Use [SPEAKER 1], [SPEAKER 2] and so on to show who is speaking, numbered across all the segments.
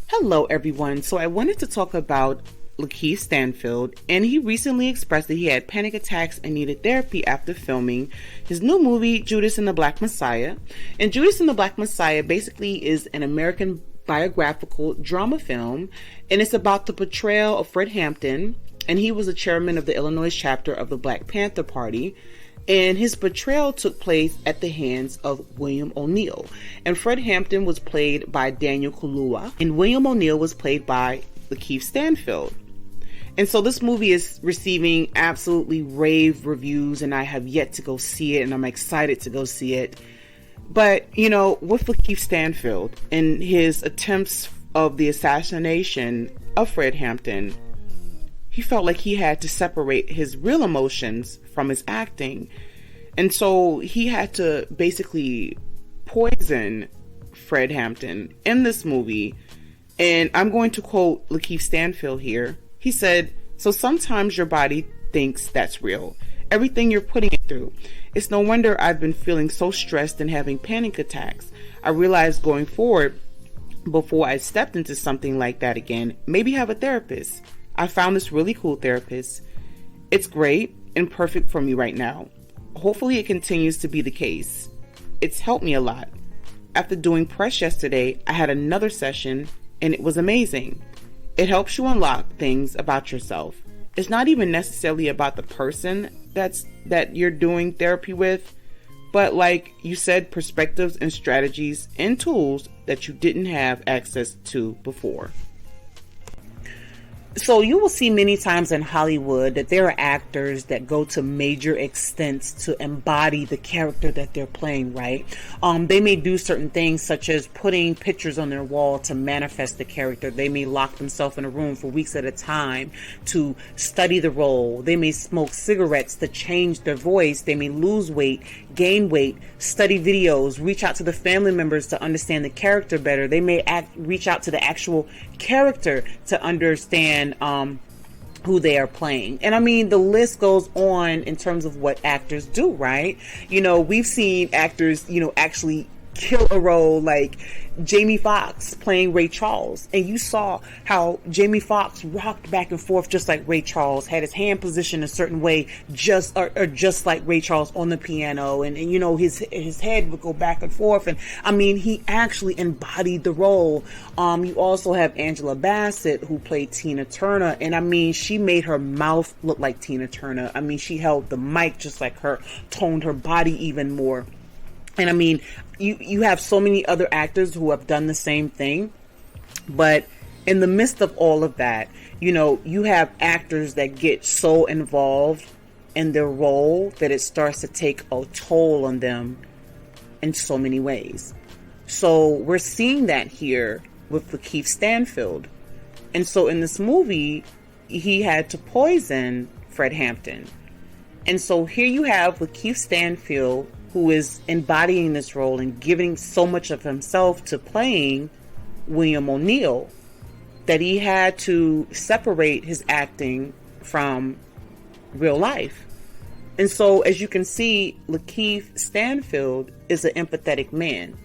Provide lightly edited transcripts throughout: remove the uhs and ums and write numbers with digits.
[SPEAKER 1] Hello everyone. So I wanted to talk about Lakeith Stanfield, and he recently expressed that he had panic attacks and needed therapy after filming his new movie Judas and the Black Messiah. And Judas and the Black Messiah basically is an American biographical drama film, and it's about the portrayal of Fred Hampton, and he was the chairman of the Illinois chapter of the Black Panther Party. And his betrayal took place at the hands of William O'Neill. And Fred Hampton was played by Daniel Kaluuya, and William O'Neill was played by Lakeith Stanfield. And so this movie is receiving absolutely rave reviews, and I have yet to go see it, and I'm excited to go see it. But, you know, with Lakeith Stanfield and his attempts of the assassination of Fred Hampton, he felt like he had to separate his real emotions from his acting. And so he had to basically poison Fred Hampton in this movie. And I'm going to quote Lakeith Stanfield here. He said, "So sometimes your body thinks that's real. Everything you're putting it through. It's no wonder I've been feeling so stressed and having panic attacks. I realized going forward, before I stepped into something like that again, maybe have a therapist. I found this really cool therapist. It's great and perfect for me right now. Hopefully it continues to be the case. It's helped me a lot. After doing press yesterday, I had another session and it was amazing. It helps you unlock things about yourself. It's not even necessarily about the person that you're doing therapy with, but like you said, perspectives and strategies and tools that you didn't have access to before." So you will see many times in Hollywood that there are actors that go to major extents to embody the character that they're playing, right? They may do certain things such as putting pictures on their wall to manifest the character. They may lock themselves in a room for weeks at a time to study the role. They may smoke cigarettes to change their voice. They may lose weight, gain weight, study videos, reach out to the family members to understand the character better. They may reach out to the actual character to understand who they are playing. And I mean, the list goes on in terms of what actors do, right? You know, we've seen actors, you know, actually kill a role, like Jamie Foxx playing Ray Charles, and you saw how Jamie Foxx rocked back and forth just like Ray Charles, had his hand positioned a certain way, just like Ray Charles on the piano, and you know, his head would go back and forth, and I mean, he actually embodied the role. You also have Angela Bassett, who played Tina Turner, and I mean, she made her mouth look like Tina Turner. I mean, she held the mic just like her, toned her body even more. And I mean, you have so many other actors who have done the same thing. But in the midst of all of that, you know, you have actors that get so involved in their role that it starts to take a toll on them in so many ways. So we're seeing that here with Lakeith Stanfield. And so in this movie, he had to poison Fred Hampton. And so here you have Lakeith Stanfield, who is embodying this role and giving so much of himself to playing William O'Neill, that he had to separate his acting from real life. And so, as you can see, Lakeith Stanfield is an empathetic man.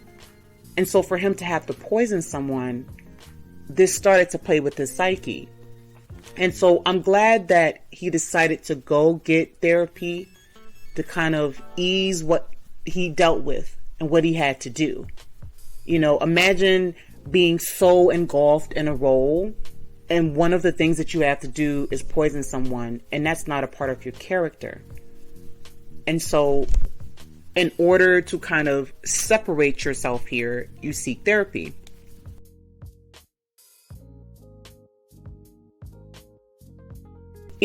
[SPEAKER 1] And so for him to have to poison someone, this started to play with his psyche. And so I'm glad that he decided to go get therapy to kind of ease what he dealt with and what he had to do. You know, imagine being so engulfed in a role, and one of the things that you have to do is poison someone, and that's not a part of your character. And so in order to kind of separate yourself here, you seek therapy.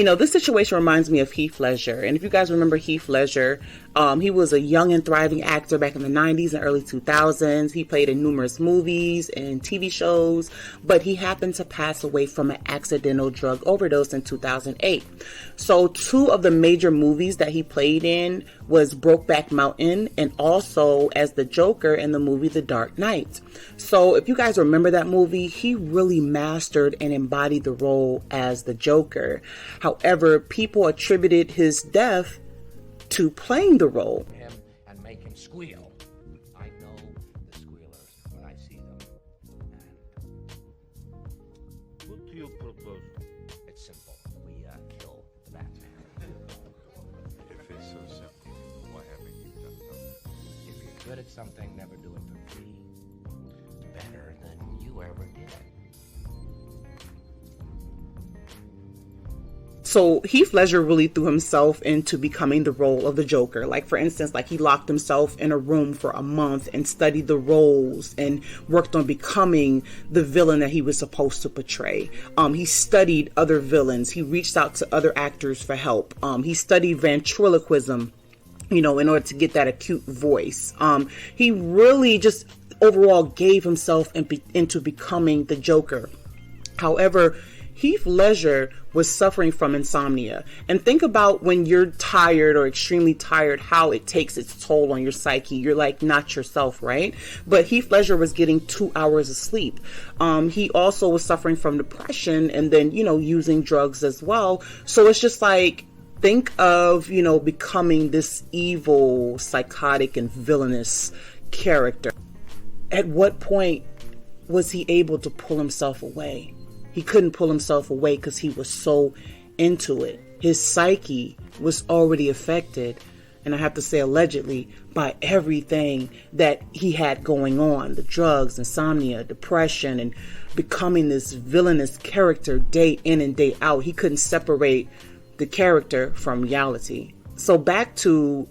[SPEAKER 1] This situation reminds me of Heath Ledger. And if you guys remember Heath Ledger, he was a young and thriving actor back in the 90s and early 2000s. He played in numerous movies and TV shows, but he happened to pass away from an accidental drug overdose in 2008. So 2 of the major movies that he played in was Brokeback Mountain and also as the Joker in the movie The Dark Knight. So if you guys remember that movie, he really mastered and embodied the role as the Joker. However, people attributed his death to playing the role.
[SPEAKER 2] Him and make him squeal. I know the squealers when I see them. And
[SPEAKER 3] what do you propose?
[SPEAKER 2] it's simple. We kill the Batman.
[SPEAKER 3] If it's so simple, why haven't you done so?
[SPEAKER 2] If you're good at something, never do it for free. Better than you ever did.
[SPEAKER 1] So Heath Ledger really threw himself into becoming the role of the Joker. Like, for instance, like he locked himself in a room for a month and studied the roles and worked on becoming the villain that he was supposed to portray. He studied other villains. He reached out to other actors for help. He studied ventriloquism, in order to get that acute voice. He really just overall gave himself into becoming the Joker. However, Heath Ledger was suffering from insomnia. And think about when you're tired or extremely tired, how it takes its toll on your psyche. You're like not yourself, right? But Heath Ledger was getting 2 hours of sleep. He also was suffering from depression and then, using drugs as well. So it's just like, think of, becoming this evil, psychotic, and villainous character. At what point was he able to pull himself away? He couldn't pull himself away because he was so into it. His psyche was already affected, and I have to say allegedly, by everything that he had going on. The drugs, insomnia, depression, and becoming this villainous character day in and day out. He couldn't separate the character from reality. So back to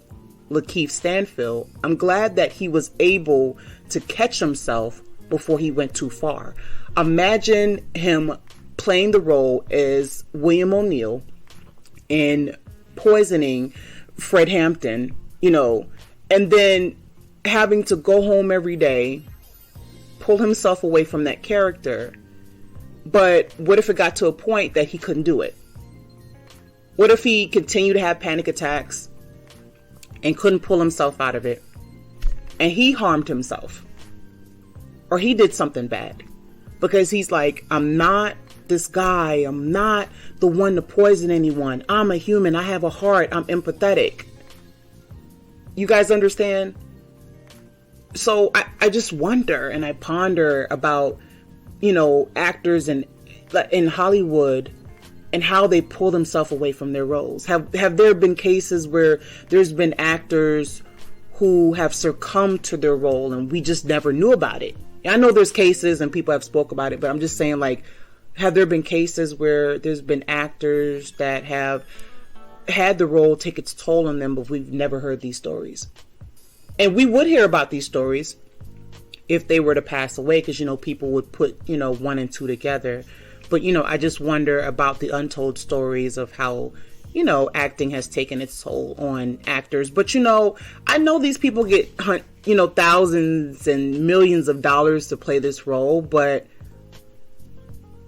[SPEAKER 1] Lakeith Stanfield, I'm glad that he was able to catch himself before he went too far. Imagine him playing the role as William O'Neill and poisoning Fred Hampton, and then having to go home every day, pull himself away from that character. But what if it got to a point that he couldn't do it? What if he continued to have panic attacks and couldn't pull himself out of it, and he harmed himself, or he did something bad? Because he's like, I'm not this guy. I'm not the one to poison anyone. I'm a human. I have a heart. I'm empathetic. You guys understand? So I just wonder and I ponder about, actors in Hollywood and how they pull themselves away from their roles. Have there been cases where there's been actors who have succumbed to their role and we just never knew about it? I know there's cases and people have spoke about it, but I'm just saying, like, have there been cases where there's been actors that have had the role take its toll on them, but we've never heard these stories? And we would hear about these stories if they were to pass away, because, people would put, 1 and 2 together. But, I just wonder about the untold stories of how, acting has taken its toll on actors. But, I know these people get thousands and millions of dollars to play this role, but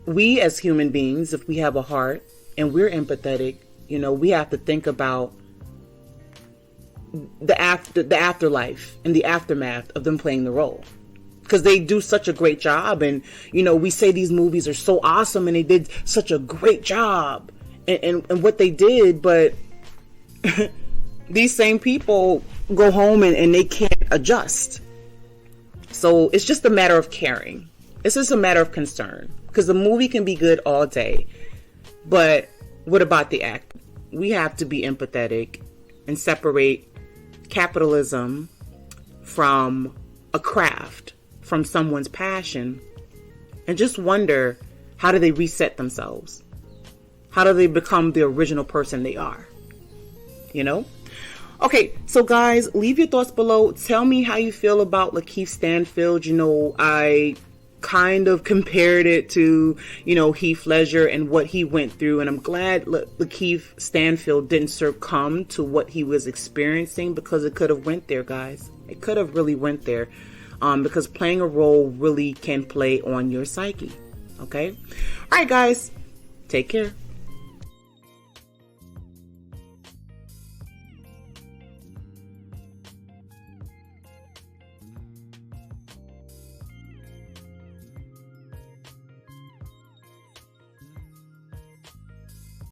[SPEAKER 1] we as human beings, if we have a heart and we're empathetic, we have to think about the afterlife and the aftermath of them playing the role, because they do such a great job. And we say these movies are so awesome and they did such a great job and what they did, but these same people go home and they can't adjust. So it's just a matter of caring. It's just a matter of concern, because the movie can be good all day, but what about the act? We have to be empathetic and separate capitalism from a craft, from someone's passion, and just wonder, how do they reset themselves? How do they become the original person they are? Okay, so guys, leave your thoughts below. Tell me how you feel about Lakeith Stanfield. I kind of compared it to, you know, Heath Ledger and what he went through. And I'm glad Lakeith Stanfield didn't succumb to what he was experiencing, because it could have went there, guys. It could have really went there, because playing a role really can play on your psyche. Okay. All right, guys. Take care.